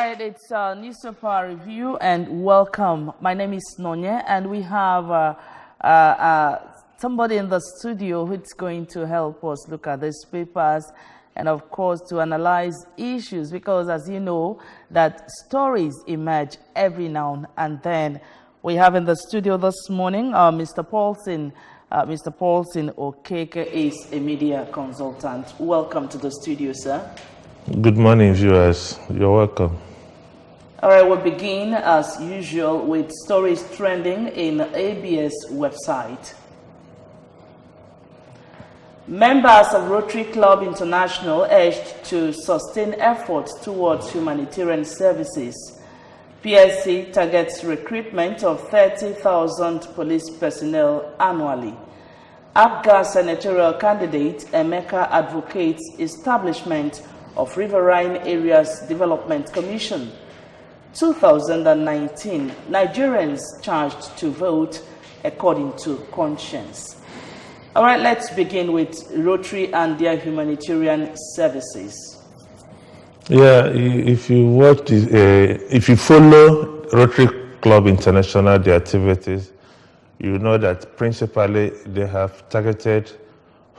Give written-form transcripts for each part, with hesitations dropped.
right, it's Newspaper Review, and welcome. My name is Nonye, and we have somebody in the studio who's going to help us look at these papers and, of course, to analyze issues, because, as you know, that stories emerge every now and then. We have in the studio this morning Mr. Paulson. Mr. Paulson Okeke is a media consultant. Welcome to the studio, sir. Good morning, viewers. You're welcome. All right, we'll begin, as usual, with stories trending in ABS website. Members of Rotary Club International urged to sustain efforts towards humanitarian services. PSC targets recruitment of 30,000 police personnel annually. APGA senatorial candidate Emeka advocates establishment of Riverine Areas Development Commission. 2019, Nigerians charged to vote according to conscience. All right, let's begin with Rotary and their humanitarian services. Yeah, if you watch this, if you follow Rotary Club International, their activities, you know that principally they have targeted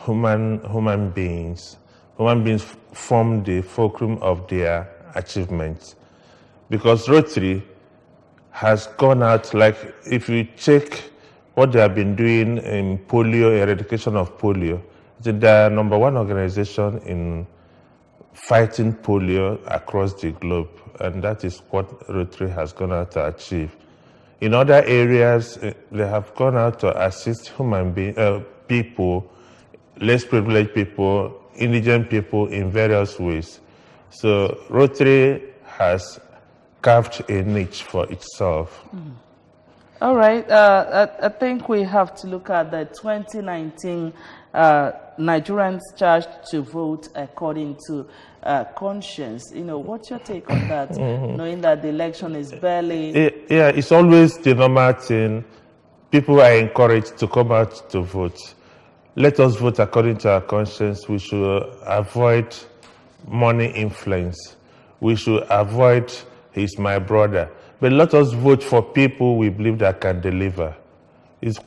human beings. Human beings form the fulcrum of their achievements. Because Rotary has gone out, like if you check what they have been doing in polio, eradication of polio, they are #1 organization in fighting polio across the globe, and that is what Rotary has gone out to achieve. In other areas, they have gone out to assist people, less privileged people, indigent people in various ways. So Rotary has carved a niche for itself. All right, I think we have to look at the 2019 Nigerians charged to vote according to conscience. You know, what's your take on that, knowing that the election is barely... Yeah, it's always the normal thing. People are encouraged to come out to vote. Let us vote according to our conscience. We should avoid money influence. We should avoid he's my brother. But let us vote for people we believe that can deliver. It's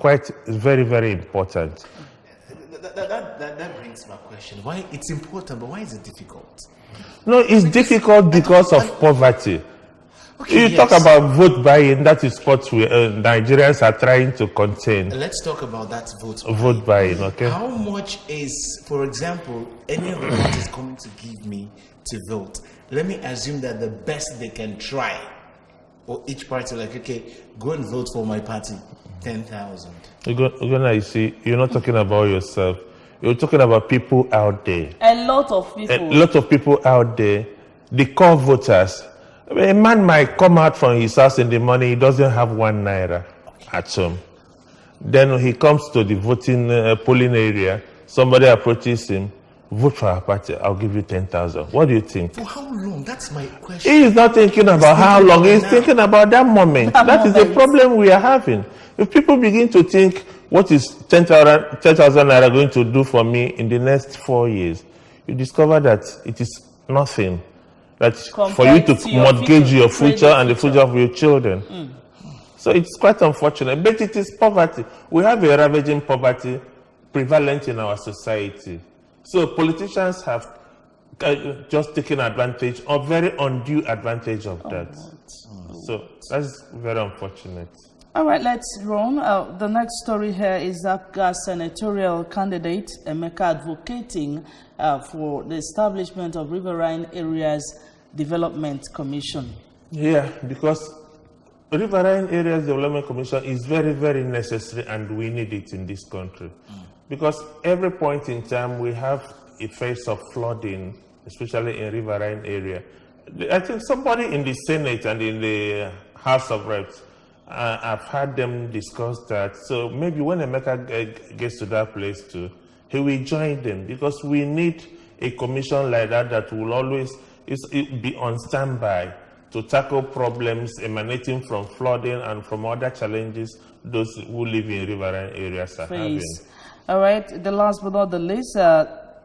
very, very important. That brings my question. Why it's important, but why is it difficult? No, it's difficult because of poverty. Okay, you talk about vote buying, that is what Nigerians are trying to contain. Let's talk about that vote buying, okay? How much is, for example, any of the parties coming to give me to vote? Let me assume that the best they can try, or each party, like, okay, go and vote for my party, 10,000. You see, you're not talking about yourself. You're talking about people out there. A lot of people. A lot of people out there, the core voters. A man might come out from his house in the morning, he doesn't have 1 naira at home. Then he comes to the voting polling area, somebody approaches him, vote for our party, I'll give you 10,000. What do you think? For how long? That's my question. He is not thinking about how long, he's thinking about that moment. That is the problem we are having. If people begin to think, what is 10,000 naira going to do for me in the next 4 years? You discover that it is nothing. That's for you to mortgage your future and the future of your children. So it's quite unfortunate, but it is poverty. We have a ravaging poverty prevalent in our society. So politicians have just taken advantage, or very undue advantage of that. So that's very unfortunate. All right, let's run. The next story here is APGA senatorial candidate Emeka advocating for the establishment of Riverine Areas Development Commission. Yeah, because Riverine Areas Development Commission is very, very necessary, and we need it in this country. Because every point in time we have effects of flooding, especially in Riverine area. I think somebody in the Senate and in the House of Reps, I've had them discuss that. So maybe when Emeka gets to that place too, he will join them, because we need a commission like that will always be on standby to tackle problems emanating from flooding and from other challenges those who live in riverine areas are having. All right, the last but not the least,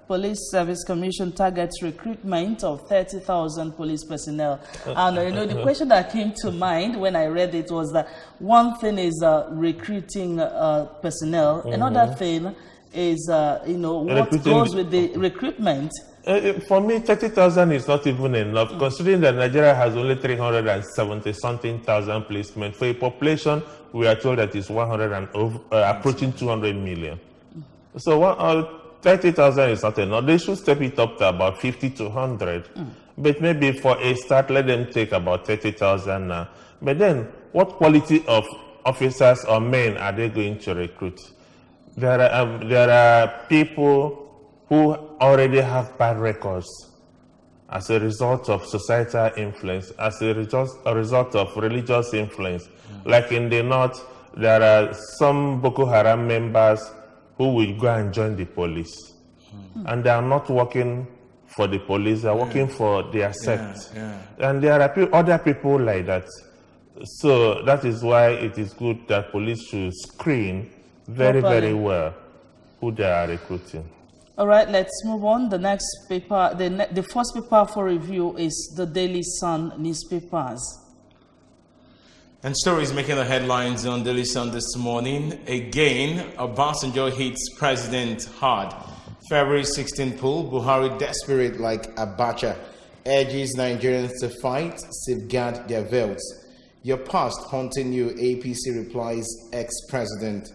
Police Service Commission targets recruitment of 30,000 police personnel. And the question that came to mind when I read it was that one thing is recruiting personnel. Another thing is, what goes with the recruitment. For me, 30,000 is not even enough, considering that Nigeria has only 370-something thousand policemen. For a population, we are told that it's approaching 200 million. So 30,000 is not enough. They should step it up to about 50 to 100. But maybe for a start, let them take about 30,000 now. But then, what quality of officers or men are they going to recruit? There are people who already have bad records as a result of societal influence, as a result of religious influence. Like in the north, there are some Boko Haram members who will go and join the police. And they are not working for the police, they are working for their sect. And there are other people like that. So that is why it is good that police should screen very, very well who they are recruiting. All right, let's move on. The next paper, the first paper for review is the Daily Sun newspapers. And stories making the headlines on Daily Sun this morning. Again, Obasanjo hits president hard. February 16 poll, Buhari desperate like Abacha. Urges Nigerians to fight, safeguard their votes. Your past haunting you, APC replies ex-president.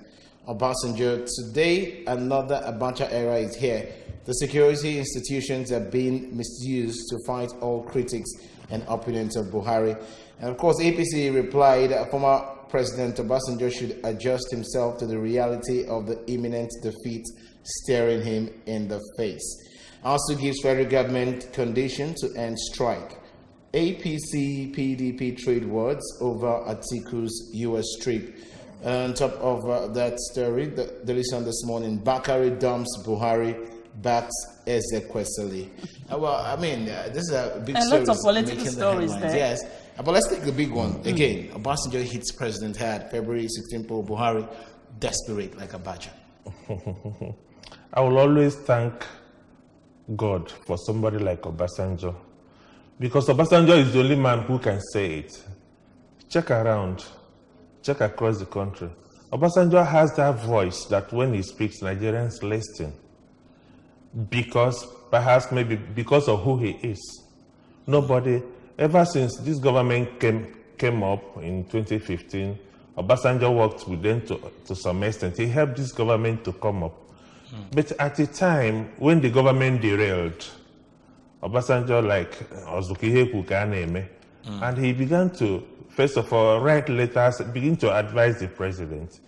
Obasanjo, today another Abacha era is here. The security institutions are being misused to fight all critics and opponents of Buhari. And of course, APC replied, former President Obasanjo should adjust himself to the reality of the imminent defeat staring him in the face. Also gives federal government condition to end strike. APC PDP trade words over Atiku's US trip. On top of that story, the Daily Sun this morning, Bakari dumps Buhari, backs Ezekwesili. Well, I mean, this is a big story. A lot of political stories there. Yes, but let's take the big one. Again, Obasanjo hits president hard, February 16 poll, Buhari desperate like Abacha. I will always thank God for somebody like Obasanjo, because Obasanjo is the only man who can say it. Check around. Check across the country. Obasanjo has that voice that when he speaks, Nigerians listen. Because, perhaps maybe because of who he is. Nobody, ever since this government came up in 2015, Obasanjo worked with them to some extent. He helped this government to come up. But at the time, when the government derailed, Obasanjo, like Ozukiheku Kaneme, and he began to, first of all, write letters, begin to advise the president.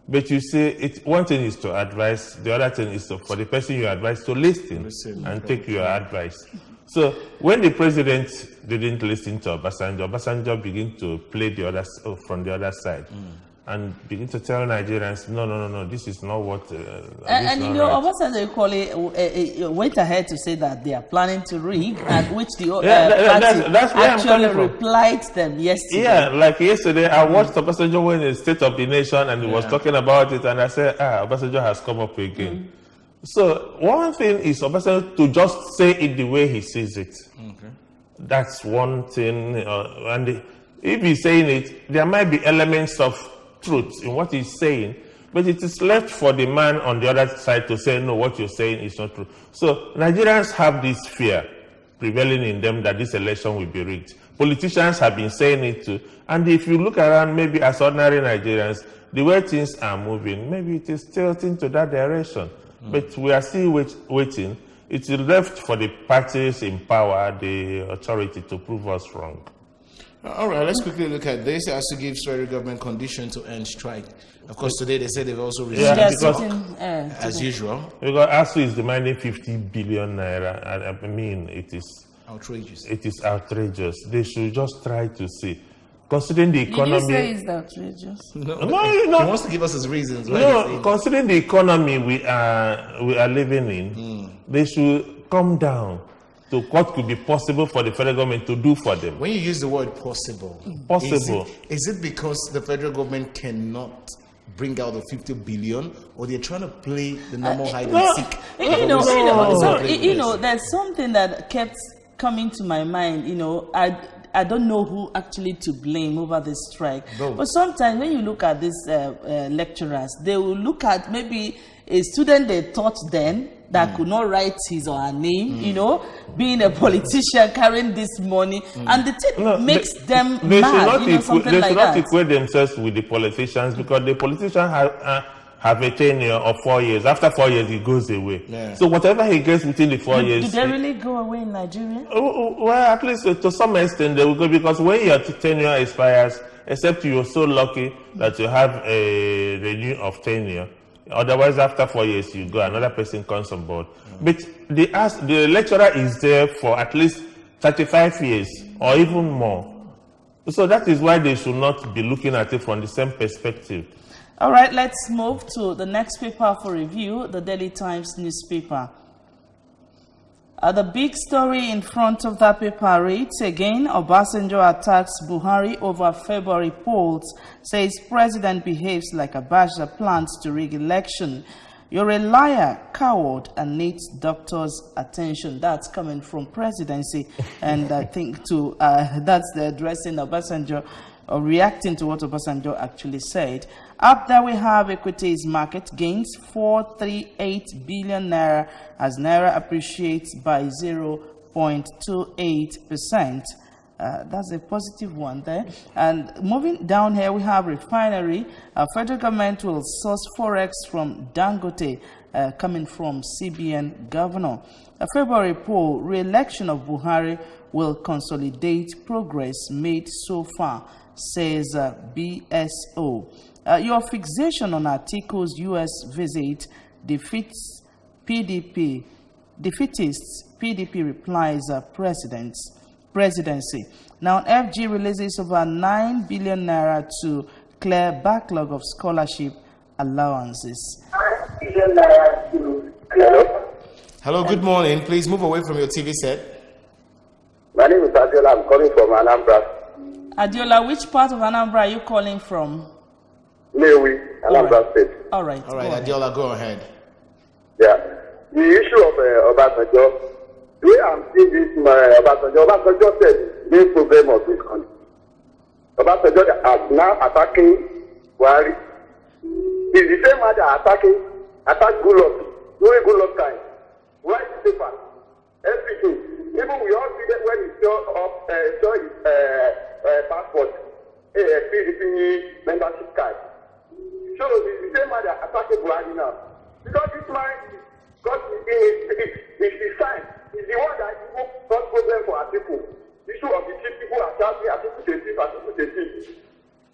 But you see, one thing is to advise, the other thing is for the person you advise to listen and take your advice. So when the president didn't listen to Obasanjo began to play from the other side. And begin to tell Nigerians, no, this is not what... Obasanjo equally went ahead to say that they are planning to rig, and which the party actually replied to them yesterday. Yeah, like yesterday, I watched Obasanjo when in the State of the Nation, and he was talking about it, and I said, Obasanjo has come up again. So one thing is Obasanjo to just say it the way he sees it. Okay. That's one thing. And if he's saying it, there might be elements of truth in what he's saying, but it is left for the man on the other side to say, no, what you're saying is not true. So Nigerians have this fear prevailing in them that this election will be rigged. Politicians have been saying it too. And if you look around, maybe as ordinary Nigerians, the way things are moving, maybe it is tilting to that direction. But we are still waiting. It is left for the parties in power, the authority, to prove us wrong. All right, let's quickly look at this. As to give federal government condition to end strike. Of course, today they said they've also resumed as usual. Because ASU is demanding 50 billion naira. I mean, it is outrageous. It is outrageous. They should just try to see. Considering the economy... Did you say it's outrageous? No, he wants to give us his reasons. No, considering the economy we are living in, they should come down to what could be possible for the federal government to do for them. When you use the word possible, is it because the federal government cannot bring out the 50 billion, or they're trying to play the normal hide and seek? There's something that kept coming to my mind. I don't know who actually to blame over this strike. But sometimes when you look at these lecturers, they will look at maybe a student they taught then that could not write his or her name, being a politician, carrying this money, and the thing makes them mad, something like that. They should not equate themselves with the politicians, because the politicians have a tenure of 4 years. After 4 years, it goes away. Yeah. So whatever he gets within the 4 years... Do they really go away in Nigeria? Well, at least to some extent they will go, because when your tenure expires, except you're so lucky that you have a renew of tenure, otherwise after 4 years you go, another person comes on board. But the lecturer is there for at least 35 years or even more. So that is why they should not be looking at it from the same perspective. All right, let's move to the next paper for review, the Daily Times newspaper. The big story in front of that paper reads, again, Obasanjo attacks Buhari over February polls, says president behaves like Abacha plans to rig election. You're a liar, coward, and needs doctor's attention. That's coming from presidency. And I think that's the addressing Obasanjo, or reacting to what Obasanjo actually said. Up there we have equities market gains 438 billion naira as naira appreciates by 0.28%. That's a positive one there. And moving down here, we have refinery. Federal government will source forex from Dangote, coming from CBN governor. A February poll, re-election of Buhari will consolidate progress made so far, says BSO. Your fixation on Atiku's U.S. visit defeats PDP. Defeatists, PDP replies presidency. Now, FG releases over 9 billion naira to clear backlog of scholarship allowances. 9 billion naira to clear. Hello, good morning. Please move away from your TV set. My name is Adiola. I'm calling from Anambra. Adiola, which part of Anambra are you calling from? Lewi, Anambra State. All right, Adiola, go ahead. Yeah. The issue of Obasanjo, the way I'm seeing this, Obasanjo said the main problem of this country. Obasanjo is now attacking Buhari. He's the same man that attacked Goodluck during Goodluck time. Write the paper, everything. Even we all see that when he show his passport, PDP membership card. So it's the same man that attacking Buhari now. Because this man is the sign. He's the one that cause problem for our people. The issue of the chief people are shouting, our people say thief, our people say thief.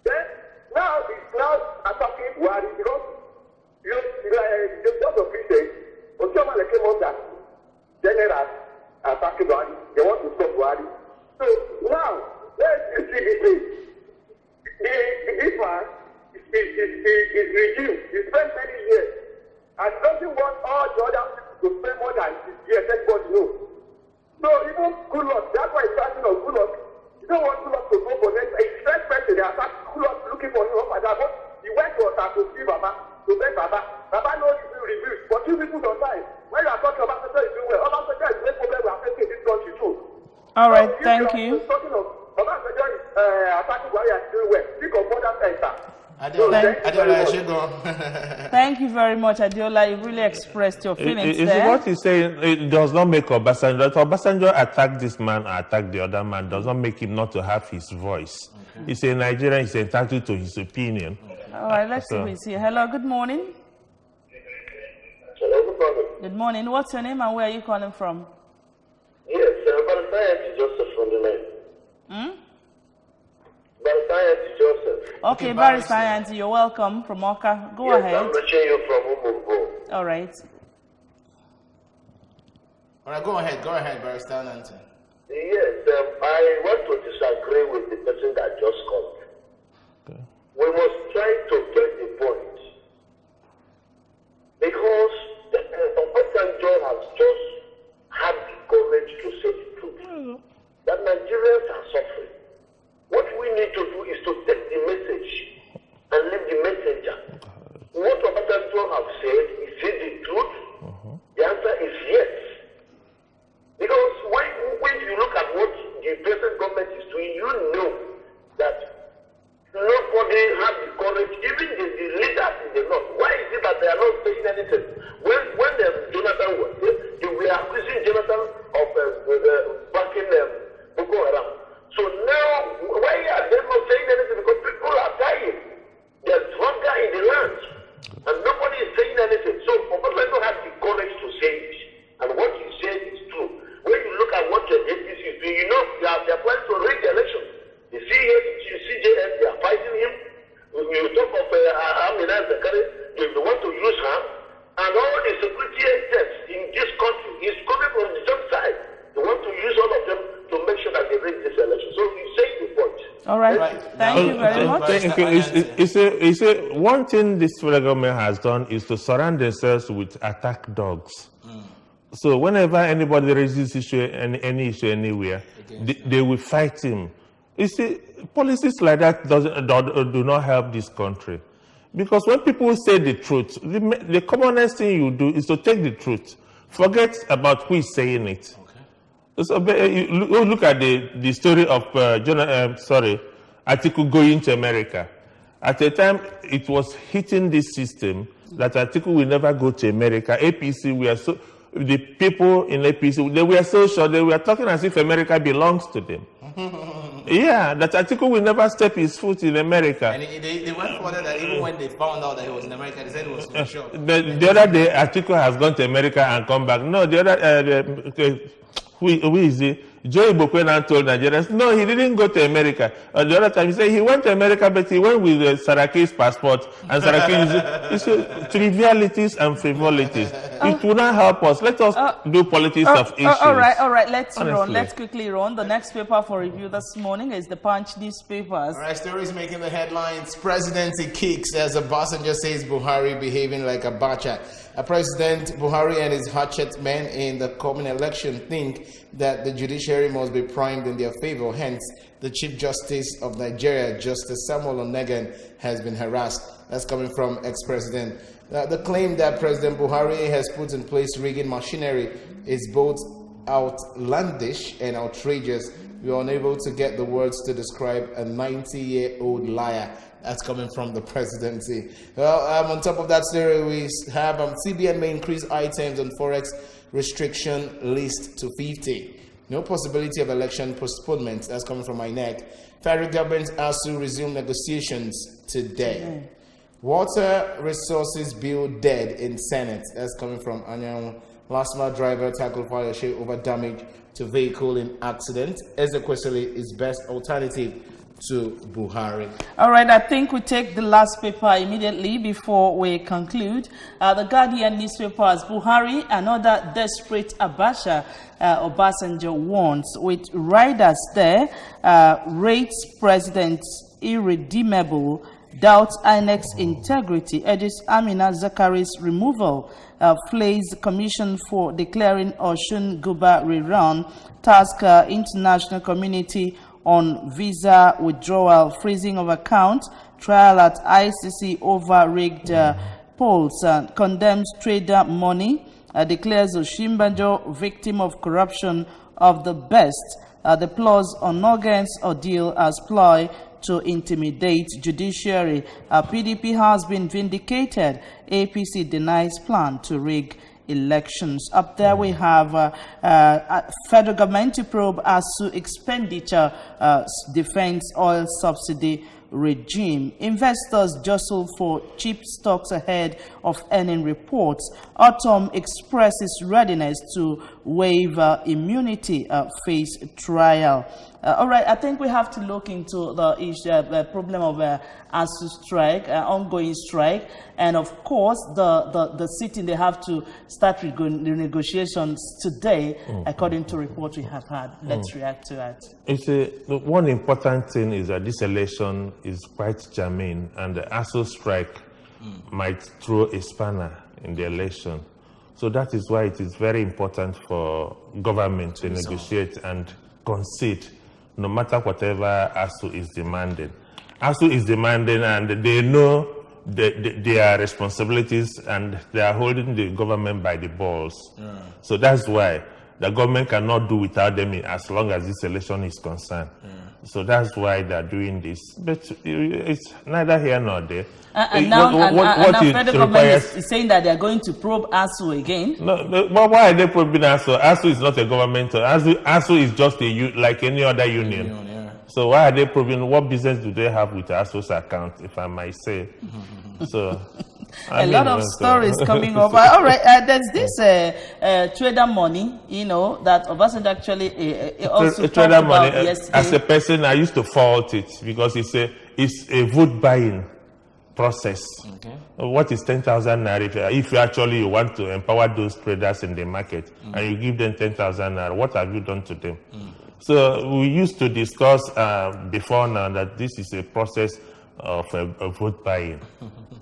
Then now he's now attacking Buhari because just of Christians, but someone that came up that generals attacking Buhari, they want to stop Buhari. So now let's see this thing. This man is regime. He spent many years and doesn't want all the other people to spend more than 6 years. Everybody knows. So even Goodluck, that's why he's starting on Goodluck. You don't want Goodluck to go for next. His first person, they attack Goodluck looking for him up and down. But he went to Otta to see Baba, to beg Baba. Baba knows he's been reviewed. But two people don't die. When you are talking about Obasanjo is doing well, Obasanjo is no problem with affecting this country too. All right, so thank you. Talking of Obasanjo is attacking Buhari and doing well. Think of other center. Thank you very much, Adiola. You really expressed your feelings there. What he's saying, it does not make Obasanjo. Obasanjo attack this man or attack the other man does not make him not to have his voice. Okay. He's a Nigerian, he's entitled to his opinion. Okay. All right, let's see who is here. Hello, good morning. Hello, good morning. Good morning. What's your name and where are you calling from? Yes, Barry Joseph from the name. Barry Joseph. Okay, Barry Science, you're welcome from Oka. Go ahead. I'm reaching you from Umumbo. All right. All right, go ahead, Barry Science. Yes, I want to disagree with the person that just called. Okay. We must try to get the point. Because Obasanjo has just had the courage to say the truth. That Nigerians are suffering. What we need to do is to take the message and leave the messenger. We are accusing Jonathan of backing Boko Haram. So now, why are they not saying anything? Because people are dying. There's hunger in the land. And nobody is saying anything. So Obasanjo don't have the courage to say it. And what he said is true. When you look at what the APC is doing, you know they are planning to rig the election. The CJS, they are fighting him. You talk of Amina Zakari, they want to use her. And all the security agents in this country is coming from the same side. They want to use all of them to make sure that they rig this election. So you say the point. All right. Thank you very much. Thank you. One thing this federal government has done is to surround themselves with attack dogs. So whenever anybody raises issue, any issue anywhere, they will fight him. You see, policies like that do not help this country. Because when people say the truth, the commonest thing you do is to take the truth. Forget about who is saying it. Okay. So you look at the story of Atiku going to America. At the time, it was hitting this system that Atiku will never go to America. APC, the people in APC, they were so sure, they were talking as if America belongs to them. Yeah, that Atiku will never step his foot in America. And they went further that even when they found out that he was in America, they said it was for sure. The other day, Atiku has gone to America and come back. No, the other, who is he? Joe Ibokwena told Nigerians, no, he didn't go to America. The other time, he said he went to America, but he went with Saraki's passport. And Saraki, trivialities and frivolities. It will not help us. Let us do politics of issues. All right. Let's run. Let's quickly run. The next paper for review this morning is the Punch newspapers. All right, stories making the headlines. Presidency kicks as Obasanjo says Buhari behaving like a bacha. President Buhari and his hatchet men in the coming election think that the judiciary must be primed in their favor. Hence, the Chief Justice of Nigeria, Justice Samuel Onegan, has been harassed. That's coming from ex-president. The claim that President Buhari has put in place rigging machinery is both outlandish and outrageous. We are unable to get the words to describe a 90-year-old liar. That's coming from the presidency. Well, on top of that story, we have CBN may increase items on forex restriction list to 50. No possibility of election postponement. That's coming from INEC. Federal government has to resume negotiations today. Water resources bill dead in Senate. That's coming from Anambra. Last mile driver tackled fire share over damage to vehicle in accident. Ezekwesili is best alternative to Buhari. All right, I think we take the last paper immediately before we conclude. The Guardian newspapers, Buhari, another desperate Abacha, Obasanjo wants, with riders there, rates president irredeemable, doubts INEC's integrity, urges Amina Zakari's removal, flays commission for declaring Oshun Guba rerun, task international community on visa withdrawal, freezing of account, trial at ICC over rigged polls, condemns trader money, declares Oshimbajo victim of corruption of the best, deplores Onogen's ordeal as ploy to intimidate judiciary. PDP has been vindicated. APC denies plan to rig elections. Up there we have federal government to probe ASU expenditure, defense oil subsidy regime. Investors jostle for cheap stocks ahead of earning reports. Autumn expresses readiness to waive immunity face trial. All right, I think we have to look into the issue, the problem of ASU strike, ongoing strike, and of course the sitting. They have to start the negotiations today, according to report we have had. Let's react to that. One important thing is that this election is quite germane, and the ASU strike might throw a spanner in the election. So that is why it is very important for government to negotiate and concede, no matter whatever ASU is demanding. ASU is demanding, and they know their responsibilities, and they are holding the government by the balls. So that's why the government cannot do without them as long as this election is concerned. So that's why they're doing this. But it's neither here nor there. And now the federal government is saying that they're going to probe ASU again. No, but why are they probing ASU? ASU is not a governmental. ASU is just like any other union. Yeah. So why are they probing? What business do they have with ASU's account, if I might say? So a lot of stories coming up. All right, there's this trader money, that Obasanjo actually also talked trader money. about yesterday. As a person, I used to fault it because it's a vote buying process. Okay. What is 10,000 naira? If you want to empower those traders in the market and you give them 10,000 naira, what have you done to them? So we used to discuss before now that this is a process of a vote buying.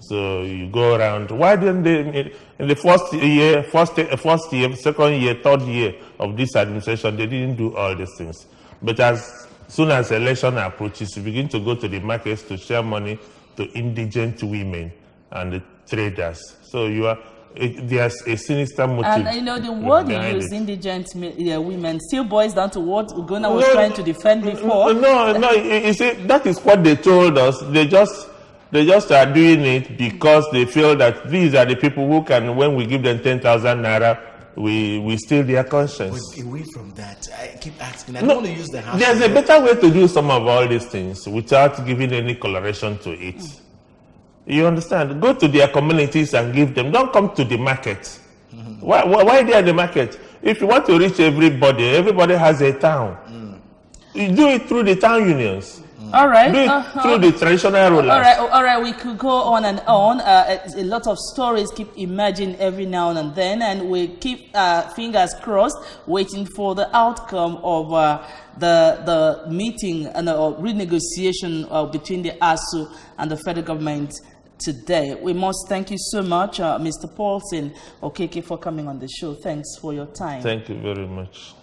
So you go around. Why didn't they, in the first year, second year, third year of this administration, they didn't do all these things. But as soon as election approaches, you begin to go to the markets to share money to indigent women and the traders. So there's a sinister motive. And the word you use, indigent women, still boils down to what Ugonna was trying to defend before. No, you see, that is what they told us. They just are doing it because they feel that these are the people who can, when we give them 10,000 naira, we steal their conscience. But away from that, I keep asking, I don't want to use the hashtag. There's a better way to do some of all these things without giving any coloration to it. You understand? Go to their communities and give them. Don't come to the market. Why they are the market? If you want to reach everybody has a town. You do it through the town unions. All right. Do it through the traditional rulers. All right. We could go on and on. A lot of stories keep emerging every now and then, and we keep fingers crossed, waiting for the outcome of the meeting and renegotiation between the ASU and the federal government today. We must thank you so much, Mr. Paulson Okeke, for coming on the show. Thanks for your time. Thank you very much.